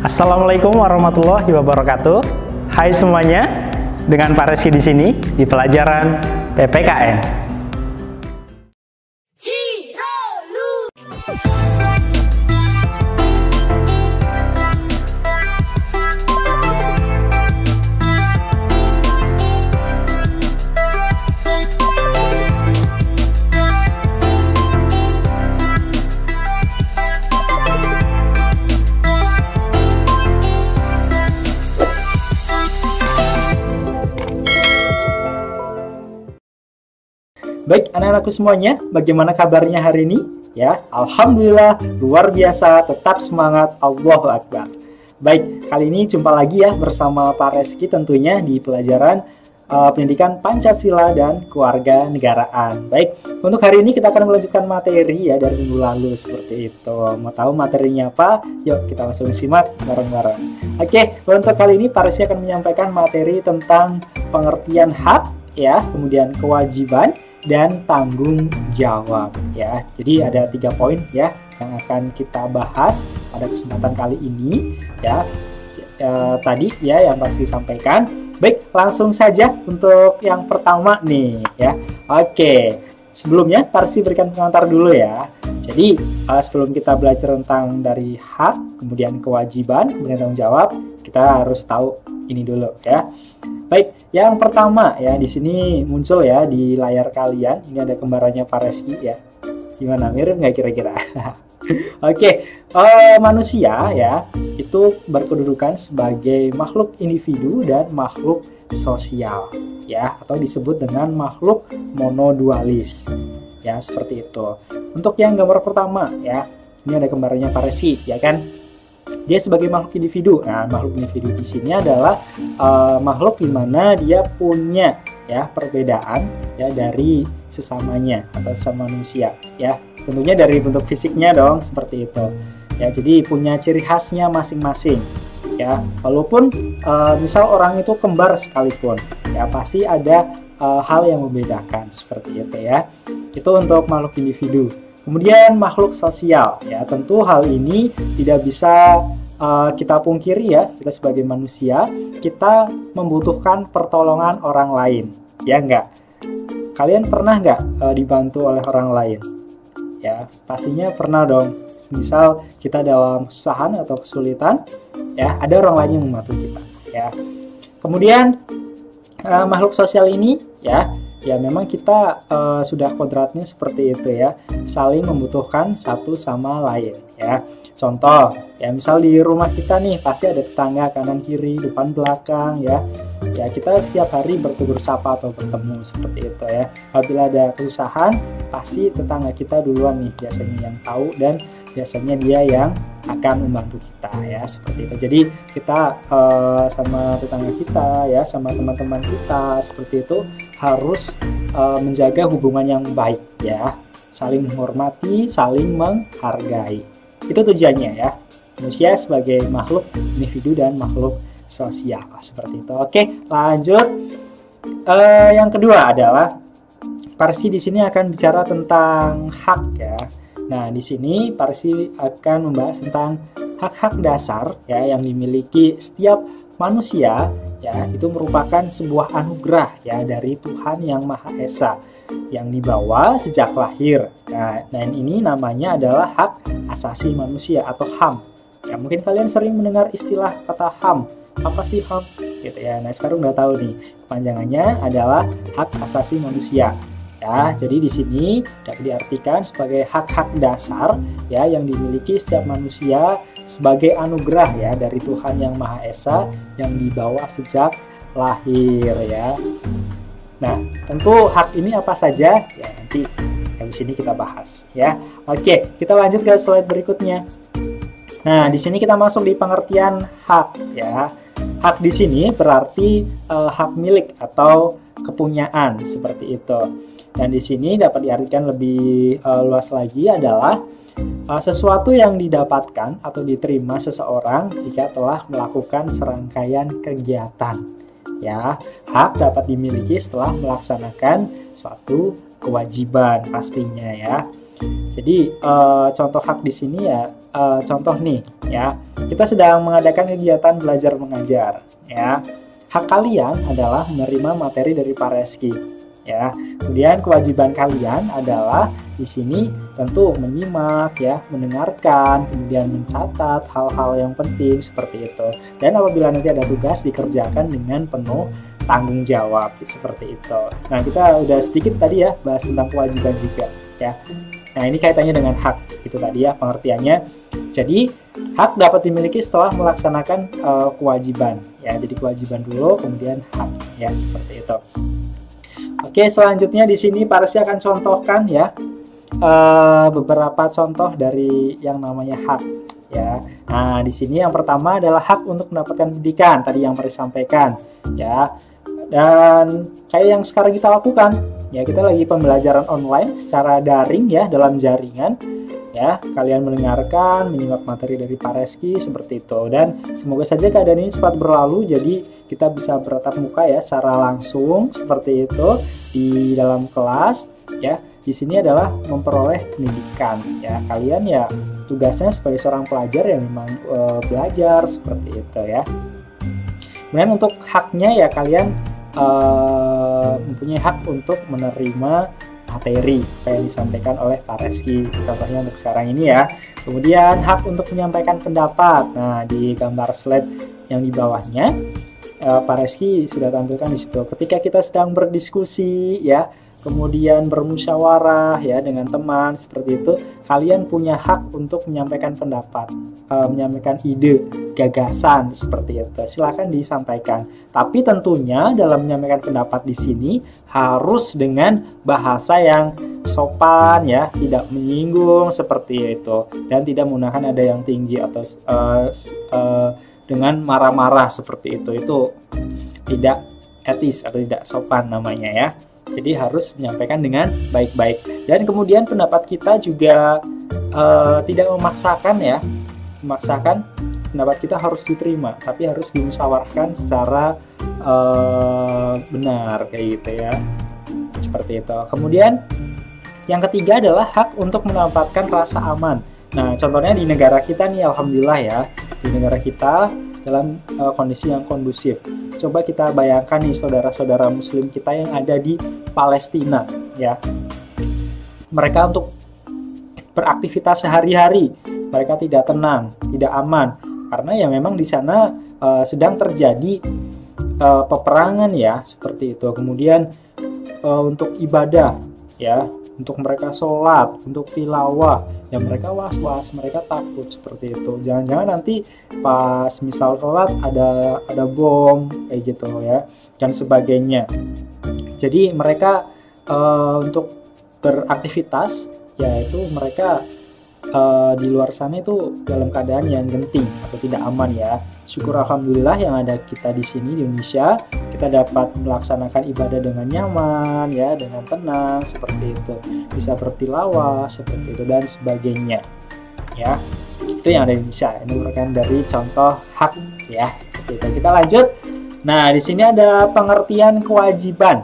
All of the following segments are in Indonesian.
Assalamualaikum warahmatullahi wabarakatuh. Hai semuanya, dengan Pak Reski di sini di pelajaran PPKN. Baik, anak-anakku semuanya, bagaimana kabarnya hari ini? Ya, alhamdulillah, luar biasa, tetap semangat, Allahu Akbar. Baik, kali ini jumpa lagi ya bersama Pak Reski tentunya di pelajaran pendidikan Pancasila dan Kewarganegaraan. Baik, untuk hari ini kita akan melanjutkan materi ya dari minggu lalu seperti itu. Mau tahu materinya apa? Yuk kita langsung simak bareng-bareng. Oke, untuk kali ini Pak Reski akan menyampaikan materi tentang pengertian hak ya, kemudian kewajiban dan tanggung jawab ya. Jadi ada 3 poin ya yang akan kita bahas pada kesempatan kali ini ya. Tadi ya yang pasti disampaikan. Baik, langsung saja untuk yang pertama nih ya. Oke, sebelumnya Parsi berikan pengantar dulu ya. Jadi sebelum kita belajar tentang dari hak, kemudian kewajiban, kemudian tanggung jawab, kita harus tahu ini dulu ya. Baik, yang pertama ya di sini muncul ya di layar kalian. Ini ada kembarannya Pak Reski ya. Gimana, mirip nggak kira-kira? Oke, manusia ya itu berkedudukan sebagai makhluk individu dan makhluk sosial ya, atau disebut dengan makhluk monodualis ya, seperti itu. Untuk yang gambar pertama ya, ini ada kembarannya Pak Reski ya kan. Dia sebagai makhluk individu. Nah, makhluk individu di sini adalah makhluk di mana dia punya ya perbedaan ya dari sesamanya atau sesama manusia ya. Tentunya dari bentuk fisiknya dong seperti itu. Ya, jadi punya ciri khasnya masing-masing. Ya, walaupun misal orang itu kembar sekalipun, ya pasti ada hal yang membedakan seperti itu ya. Itu untuk makhluk individu. Kemudian makhluk sosial ya, tentu hal ini tidak bisa kita pungkiri ya, kita sebagai manusia kita membutuhkan pertolongan orang lain ya enggak? Kalian pernah nggak dibantu oleh orang lain? Ya pastinya pernah dong. Misal kita dalam kesusahan atau kesulitan ya, ada orang lain yang membantu kita ya. Kemudian makhluk sosial ini ya memang kita sudah kodratnya seperti itu ya, saling membutuhkan satu sama lain ya. Contoh ya, misal di rumah kita nih pasti ada tetangga kanan kiri, depan belakang ya. Ya kita setiap hari bertegur sapa atau bertemu seperti itu ya. Apabila ada kesusahan pasti tetangga kita duluan nih biasanya yang tahu, dan biasanya dia yang akan membantu kita ya, seperti itu. Jadi kita sama tetangga kita ya, sama teman-teman kita seperti itu harus menjaga hubungan yang baik ya, saling menghormati, saling menghargai. Itu tujuannya ya, manusia sebagai makhluk individu dan makhluk sosial seperti itu. Oke, lanjut. Yang kedua adalah Parsi di sini akan bicara tentang hak ya. Nah, di sini Parsi akan membahas tentang hak-hak dasar ya yang dimiliki setiap manusia ya. Itu merupakan sebuah anugerah ya dari Tuhan Yang Maha Esa yang dibawa sejak lahir. Nah, dan ini namanya adalah hak asasi manusia atau HAM. Ya, mungkin kalian sering mendengar istilah kata HAM. Apa sih HAM? Gitu ya. Nah, sekarang udah tahu nih. Kepanjangannya adalah hak asasi manusia. Ya, jadi di sini dapat diartikan sebagai hak-hak dasar ya yang dimiliki setiap manusia sebagai anugerah ya dari Tuhan Yang Maha Esa yang dibawa sejak lahir ya. Nah, tentu hak ini apa saja ya nanti habis ini kita bahas ya. Oke, kita lanjut ke slide berikutnya. Nah, di sini kita masuk di pengertian hak ya. Hak di sini berarti hak milik atau kepunyaan seperti itu. Dan di sini dapat diartikan lebih luas lagi adalah sesuatu yang didapatkan atau diterima seseorang jika telah melakukan serangkaian kegiatan. Ya, hak dapat dimiliki setelah melaksanakan suatu kewajiban pastinya ya. Jadi contoh hak di sini ya, contoh nih ya, kita sedang mengadakan kegiatan belajar mengajar ya. Hak kalian adalah menerima materi dari Pak Reski ya. Kemudian kewajiban kalian adalah di sini tentu menyimak ya, mendengarkan, kemudian mencatat hal-hal yang penting seperti itu. Dan apabila nanti ada tugas dikerjakan dengan penuh tanggung jawab seperti itu. Nah, kita udah sedikit tadi ya bahas tentang kewajiban juga ya. Nah, ini kaitannya dengan hak itu tadi ya pengertiannya. Jadi, hak dapat dimiliki setelah melaksanakan kewajiban ya. Jadi kewajiban dulu kemudian hak ya, seperti itu. Oke, selanjutnya di sini Pak Resi akan contohkan ya beberapa contoh dari yang namanya hak ya. Nah, di sini yang pertama adalah hak untuk mendapatkan pendidikan, tadi yang Pak Resi sampaikan ya. Dan kayak yang sekarang kita lakukan ya, kita lagi pembelajaran online secara daring ya, dalam jaringan ya. Kalian mendengarkan, menyimak materi dari Pak Reski seperti itu. Dan semoga saja keadaan ini cepat berlalu, jadi kita bisa bertatap muka ya secara langsung seperti itu di dalam kelas ya. Di sini adalah memperoleh pendidikan ya. Kalian ya tugasnya sebagai seorang pelajar yang memang belajar seperti itu ya. Kemudian untuk haknya ya, kalian mempunyai hak untuk menerima materi yang disampaikan oleh Pak Reski, contohnya untuk sekarang ini ya. Kemudian hak untuk menyampaikan pendapat. Nah, di gambar slide yang di bawahnya Pak Reski sudah tampilkan di situ. Ketika kita sedang berdiskusi ya, kemudian bermusyawarah ya dengan teman seperti itu, kalian punya hak untuk menyampaikan pendapat, menyampaikan ide, gagasan seperti itu. Silakan disampaikan. Tapi tentunya dalam menyampaikan pendapat di sini harus dengan bahasa yang sopan ya, tidak menyinggung seperti itu, dan tidak menggunakan nada yang tinggi atau dengan marah-marah seperti itu. Itu tidak etis atau tidak sopan namanya ya. Jadi harus menyampaikan dengan baik-baik. Dan kemudian pendapat kita juga tidak memaksakan ya. Memaksakan pendapat kita harus diterima, tapi harus dimusyawarahkan secara benar kayak gitu ya. Seperti itu. Kemudian yang ketiga adalah hak untuk mendapatkan rasa aman. Nah, contohnya di negara kita nih, alhamdulillah ya. Di negara kita dalam kondisi yang kondusif. Coba kita bayangkan nih saudara-saudara muslim kita yang ada di Palestina ya. Mereka untuk beraktivitas sehari-hari, mereka tidak tenang, tidak aman, karena ya memang di sana sedang terjadi peperangan ya, seperti itu. Kemudian untuk ibadah ya, untuk mereka sholat, untuk tilawah, ya mereka was-was, mereka takut seperti itu. Jangan-jangan nanti pas misal sholat ada bom kayak gitu ya, dan sebagainya. Jadi mereka untuk beraktivitas, yaitu mereka di luar sana itu dalam keadaan yang genting atau tidak aman ya. Syukur alhamdulillah yang ada kita di sini di Indonesia, kita dapat melaksanakan ibadah dengan nyaman ya, dengan tenang seperti itu, bisa bertilawah seperti itu dan sebagainya ya. Itu yang ada di Indonesia. Ini merupakan dari contoh hak ya, seperti itu. Kita lanjut. Nah, di sini ada pengertian kewajiban.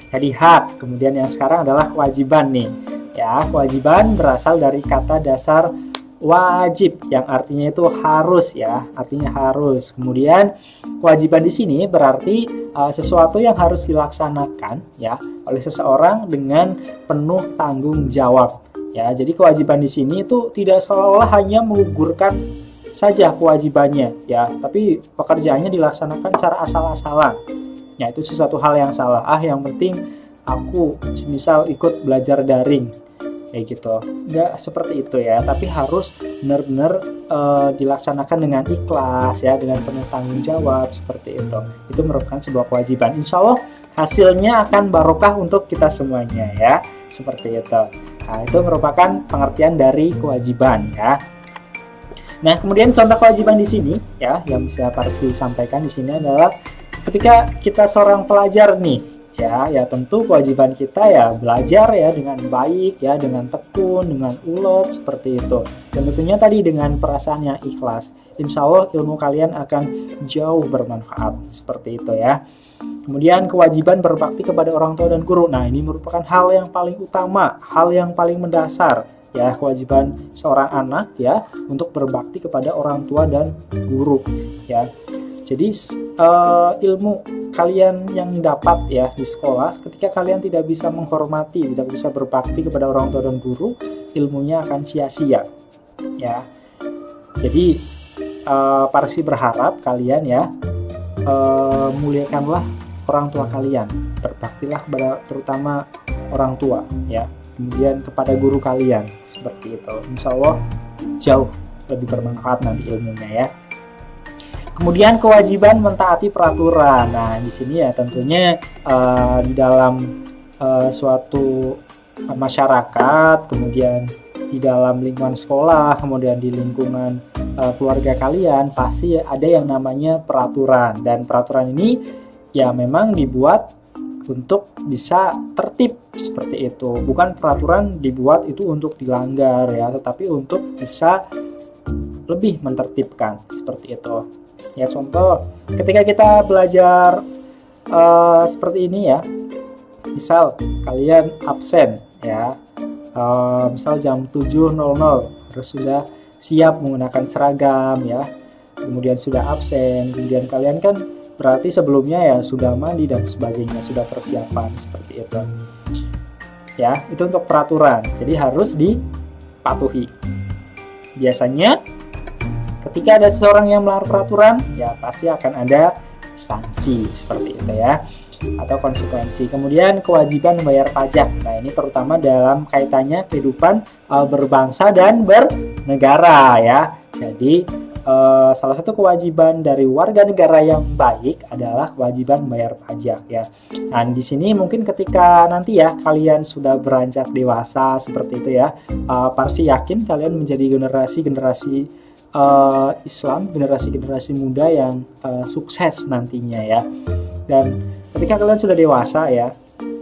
Tadi hak, kemudian yang sekarang adalah kewajiban nih ya. Kewajiban berasal dari kata dasar wajib yang artinya itu harus ya, artinya harus. Kemudian kewajiban di sini berarti sesuatu yang harus dilaksanakan ya oleh seseorang dengan penuh tanggung jawab ya. Jadi kewajiban di sini itu tidak seolah-olah hanya menggugurkan saja kewajibannya ya, tapi pekerjaannya dilaksanakan secara asal-asalan. Ya, itu sesuatu hal yang salah. Yang penting aku misal ikut belajar daring kayak gitu, nggak seperti itu ya, tapi harus benar-benar dilaksanakan dengan ikhlas ya, dengan penuh tanggung jawab seperti itu. Itu merupakan sebuah kewajiban. Insya Allah hasilnya akan barokah untuk kita semuanya ya, seperti itu. Nah, itu merupakan pengertian dari kewajiban ya. Nah, kemudian contoh kewajiban di sini ya, yang bisa Pak Reski sampaikan di sini adalah ketika kita seorang pelajar nih. Ya tentu kewajiban kita ya belajar ya dengan baik ya, dengan tekun, dengan ulet seperti itu. Dan tentunya tadi dengan perasaan yang ikhlas. Insya Allah ilmu kalian akan jauh bermanfaat seperti itu ya. Kemudian kewajiban berbakti kepada orang tua dan guru. Nah, ini merupakan hal yang paling utama, hal yang paling mendasar ya, kewajiban seorang anak ya untuk berbakti kepada orang tua dan guru ya. Jadi ilmu kalian yang dapat ya di sekolah, ketika kalian tidak bisa menghormati, tidak bisa berbakti kepada orang tua dan guru, ilmunya akan sia-sia ya. Jadi Parsi berharap kalian ya muliakanlah orang tua kalian, berbaktilah kepada terutama orang tua ya, kemudian kepada guru kalian, seperti itu. Insya Allah jauh lebih bermanfaat nanti ilmunya ya. Kemudian kewajiban mentaati peraturan. Nah, di sini ya tentunya di dalam suatu masyarakat, kemudian di dalam lingkungan sekolah, kemudian di lingkungan keluarga kalian, pasti ada yang namanya peraturan. Dan peraturan ini ya memang dibuat untuk bisa tertib seperti itu. Bukan peraturan dibuat itu untuk dilanggar ya, tetapi untuk bisa lebih mentertibkan seperti itu. Ya contoh, ketika kita belajar seperti ini ya, misal kalian absen ya, misal jam 7.00 harus sudah siap menggunakan seragam ya, kemudian sudah absen, kemudian kalian kan berarti sebelumnya ya sudah mandi dan sebagainya, sudah persiapan seperti itu ya. Itu untuk peraturan, jadi harus dipatuhi. Biasanya ketika ada seseorang yang melanggar peraturan ya pasti akan ada sanksi seperti itu ya, atau konsekuensi. Kemudian kewajiban membayar pajak. Nah, ini terutama dalam kaitannya kehidupan berbangsa dan bernegara ya. Jadi salah satu kewajiban dari warga negara yang baik adalah kewajiban membayar pajak ya. Nah, di sini mungkin ketika nanti ya kalian sudah beranjak dewasa seperti itu ya, Parsi yakin kalian menjadi generasi Islam, generasi muda yang sukses nantinya ya. Dan ketika kalian sudah dewasa ya,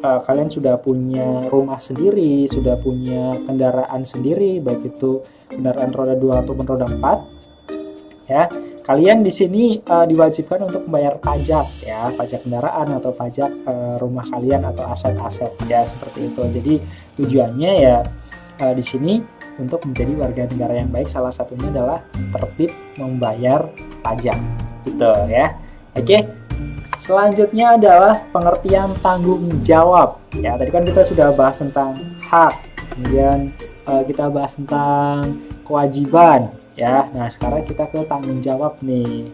kalian sudah punya rumah sendiri, sudah punya kendaraan sendiri, baik itu kendaraan roda 2 ataupun roda 4 ya, kalian di sini diwajibkan untuk membayar pajak ya, pajak kendaraan atau pajak rumah kalian atau aset-aset ya, seperti itu. Jadi tujuannya ya di sini untuk menjadi warga negara yang baik, salah satunya adalah tertib membayar pajak gitu ya. Oke, selanjutnya adalah pengertian tanggung jawab ya. Tadi kan kita sudah bahas tentang hak, kemudian kita bahas tentang kewajiban ya. Nah, sekarang kita ke tanggung jawab nih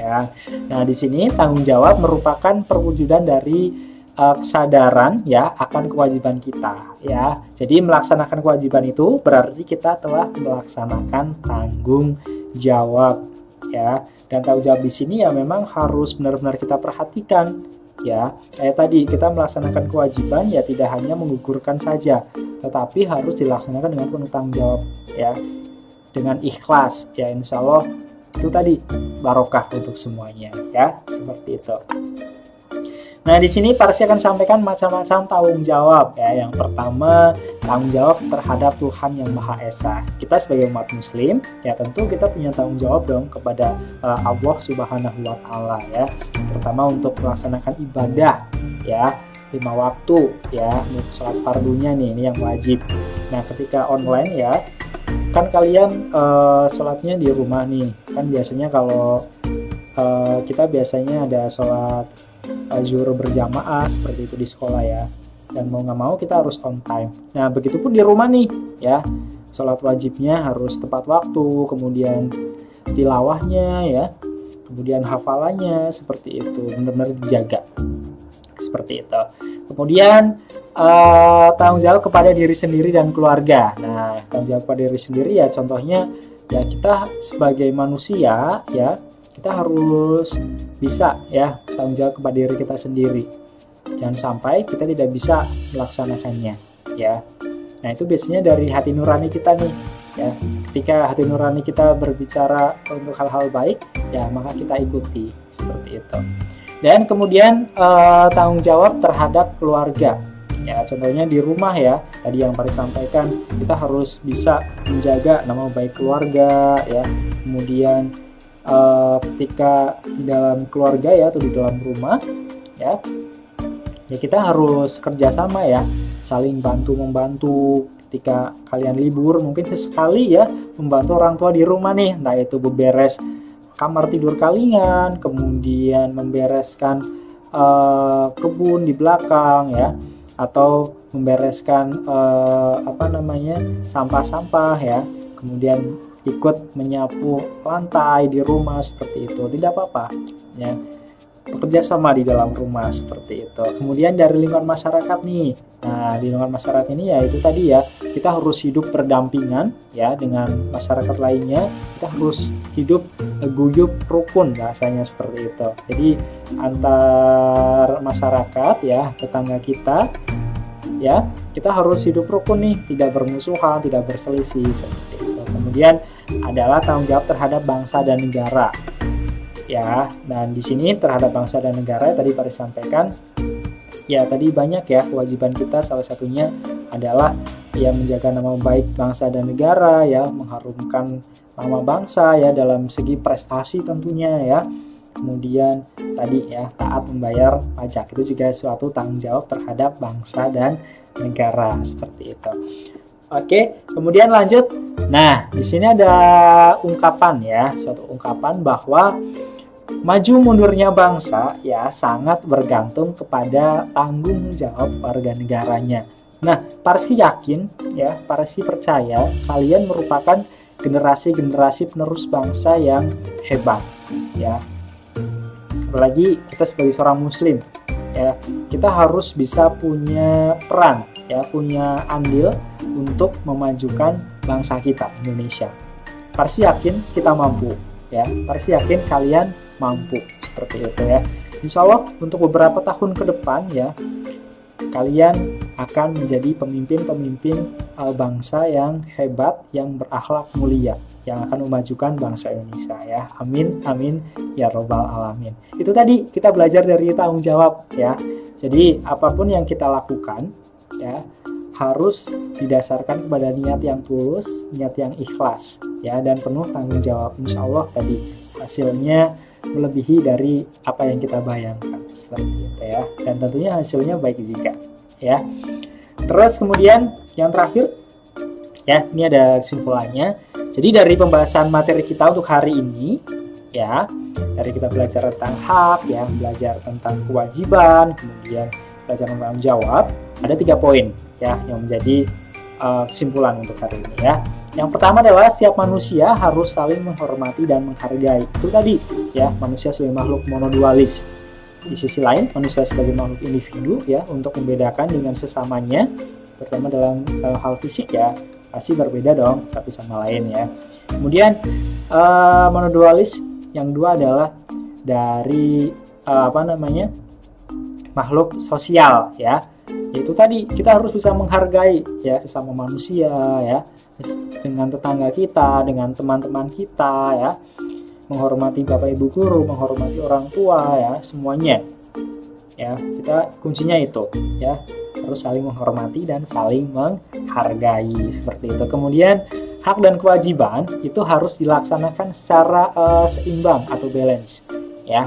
ya. Nah, di sini tanggung jawab merupakan perwujudan dari kesadaran ya akan kewajiban kita ya. Jadi melaksanakan kewajiban itu berarti kita telah melaksanakan tanggung jawab ya. Dan tanggung jawab di sini ya memang harus benar-benar kita perhatikan ya. Kayak tadi kita melaksanakan kewajiban ya tidak hanya menggugurkan saja, tetapi harus dilaksanakan dengan penuh tanggung jawab ya, dengan ikhlas ya. Insya Allah itu tadi barokah untuk semuanya ya, seperti itu. Nah, di sini Parsi akan sampaikan macam-macam tanggung jawab ya. Yang pertama, tanggung jawab terhadap Tuhan Yang Maha Esa. Kita sebagai umat muslim ya tentu kita punya tanggung jawab dong kepada Allah Subhanahu wa taala ya. Terutama untuk melaksanakan ibadah ya, 5 waktu ya, sholat fardunya nih, ini yang wajib. Nah, ketika online ya, kan kalian sholatnya di rumah nih. Kan biasanya kalau kita biasanya ada sholat zuhur berjamaah seperti itu di sekolah ya, dan mau nggak mau kita harus on time. Nah, begitupun di rumah nih ya, sholat wajibnya harus tepat waktu, kemudian tilawahnya ya, kemudian hafalannya seperti itu benar-benar dijaga seperti itu. Kemudian tanggung jawab kepada diri sendiri dan keluarga. Nah, tanggung jawab kepada diri sendiri ya contohnya ya, kita sebagai manusia ya, kita harus bisa ya tanggung jawab kepada diri kita sendiri. Jangan sampai kita tidak bisa melaksanakannya ya. Nah, itu biasanya dari hati nurani kita nih ya. Ketika hati nurani kita berbicara untuk hal-hal baik ya, maka kita ikuti seperti itu. Dan kemudian tanggung jawab terhadap keluarga ya, contohnya di rumah ya, tadi yang Parsi sampaikan, kita harus bisa menjaga nama baik keluarga ya. Kemudian ketika di dalam keluarga ya, atau di dalam rumah ya. Ya kita harus kerjasama ya, saling bantu membantu. Ketika kalian libur mungkin sesekali ya membantu orang tua di rumah nih, entah itu beberes kamar tidur kalian, kemudian membereskan kebun di belakang ya, atau membereskan sampah-sampah ya, kemudian ikut menyapu lantai di rumah seperti itu, tidak apa-apa ya, bekerja sama di dalam rumah seperti itu. Kemudian dari lingkungan masyarakat nih, nah di lingkungan masyarakat ini ya itu tadi ya, kita harus hidup berdampingan ya dengan masyarakat lainnya, kita harus hidup guyup rukun bahasanya seperti itu. Jadi antar masyarakat ya, tetangga kita ya, kita harus hidup rukun nih, tidak bermusuhan, tidak berselisih seperti itu. Kemudian adalah tanggung jawab terhadap bangsa dan negara ya, dan di sini terhadap bangsa dan negara tadi Pak sampaikan ya, tadi banyak ya kewajiban kita, salah satunya adalah ya menjaga nama baik bangsa dan negara ya, mengharumkan nama bangsa ya dalam segi prestasi tentunya ya. Kemudian tadi ya taat membayar pajak, itu juga suatu tanggung jawab terhadap bangsa dan negara seperti itu. Oke, kemudian lanjut. Nah, di sini ada ungkapan ya, suatu ungkapan bahwa maju mundurnya bangsa ya sangat bergantung kepada tanggung jawab warga negaranya. Nah, Pak Rizky yakin ya, Pak Rizky percaya kalian merupakan generasi-generasi penerus bangsa yang hebat ya. Apalagi kita sebagai seorang muslim ya, kita harus bisa punya peran ya, punya andil untuk memajukan bangsa kita Indonesia. Pak Rizky yakin kita mampu ya, Pak Rizky yakin kalian mampu seperti itu ya. Insya Allah untuk beberapa tahun ke depan ya, kalian akan menjadi pemimpin-pemimpin bangsa yang hebat, yang berakhlak mulia, yang akan memajukan bangsa Indonesia ya. Amin, amin ya robbal alamin. Itu tadi kita belajar dari tanggung jawab ya. Jadi apapun yang kita lakukan ya harus didasarkan kepada niat yang tulus, niat yang ikhlas ya, dan penuh tanggung jawab. Insya Allah tadi hasilnya melebihi dari apa yang kita bayangkan seperti itu ya, dan tentunya hasilnya baik juga ya. Terus kemudian yang terakhir ya, ini ada kesimpulannya. Jadi dari pembahasan materi kita untuk hari ini ya, dari kita belajar tentang hak ya, belajar tentang kewajiban, kemudian belajar tentang tanggung jawab, ada 3 poin ya yang menjadi kesimpulan untuk hari ini ya. Yang pertama adalah setiap manusia harus saling menghormati dan menghargai. Itu tadi ya, manusia sebagai makhluk monodualis. Di sisi lain, manusia sebagai makhluk individu ya, untuk membedakan dengan sesamanya, terutama dalam hal fisik ya, pasti berbeda dong satu sama lain ya. Kemudian monodualis yang dua adalah dari makhluk sosial ya. Itu tadi kita harus bisa menghargai ya sesama manusia ya, dengan tetangga kita, dengan teman-teman kita ya, menghormati bapak ibu guru, menghormati orang tua ya, semuanya ya, kita kuncinya itu ya, harus saling menghormati dan saling menghargai seperti itu. Kemudian hak dan kewajiban itu harus dilaksanakan secara seimbang atau balance ya.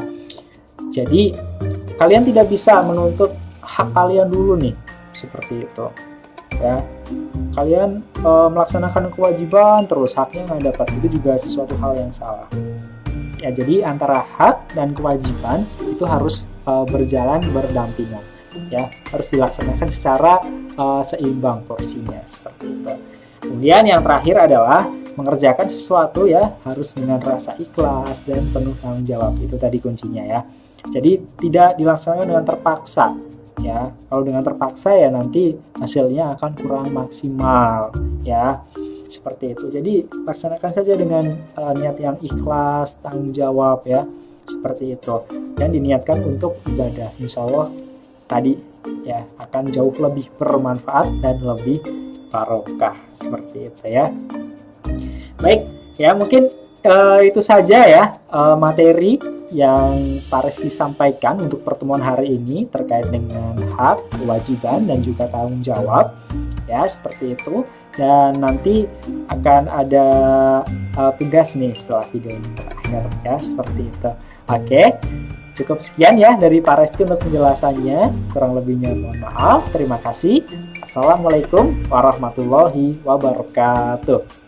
Jadi kalian tidak bisa menuntut hak kalian dulu nih seperti itu ya. Kalian melaksanakan kewajiban terus haknya nggak dapat, itu juga sesuatu hal yang salah ya. Jadi antara hak dan kewajiban itu harus berjalan berdampingan ya, harus dilaksanakan secara seimbang porsinya seperti itu. Kemudian yang terakhir adalah mengerjakan sesuatu ya harus dengan rasa ikhlas dan penuh tanggung jawab, itu tadi kuncinya ya. Jadi tidak dilaksanakan dengan terpaksa ya. Kalau dengan terpaksa ya nanti hasilnya akan kurang maksimal ya, seperti itu. Jadi laksanakan saja dengan niat yang ikhlas, tanggung jawab ya, seperti itu, dan diniatkan untuk ibadah. Insya Allah tadi ya akan jauh lebih bermanfaat dan lebih barokah seperti itu ya. Baik ya, mungkin itu saja ya materi yang Pak Rizky sampaikan untuk pertemuan hari ini terkait dengan hak, kewajiban, dan juga tanggung jawab ya, seperti itu. Dan nanti akan ada tugas nih setelah video ini berakhir ya, seperti itu. Oke, Cukup sekian ya dari Pak Reski untuk penjelasannya. Kurang lebihnya mohon maaf. Terima kasih. Assalamualaikum warahmatullahi wabarakatuh.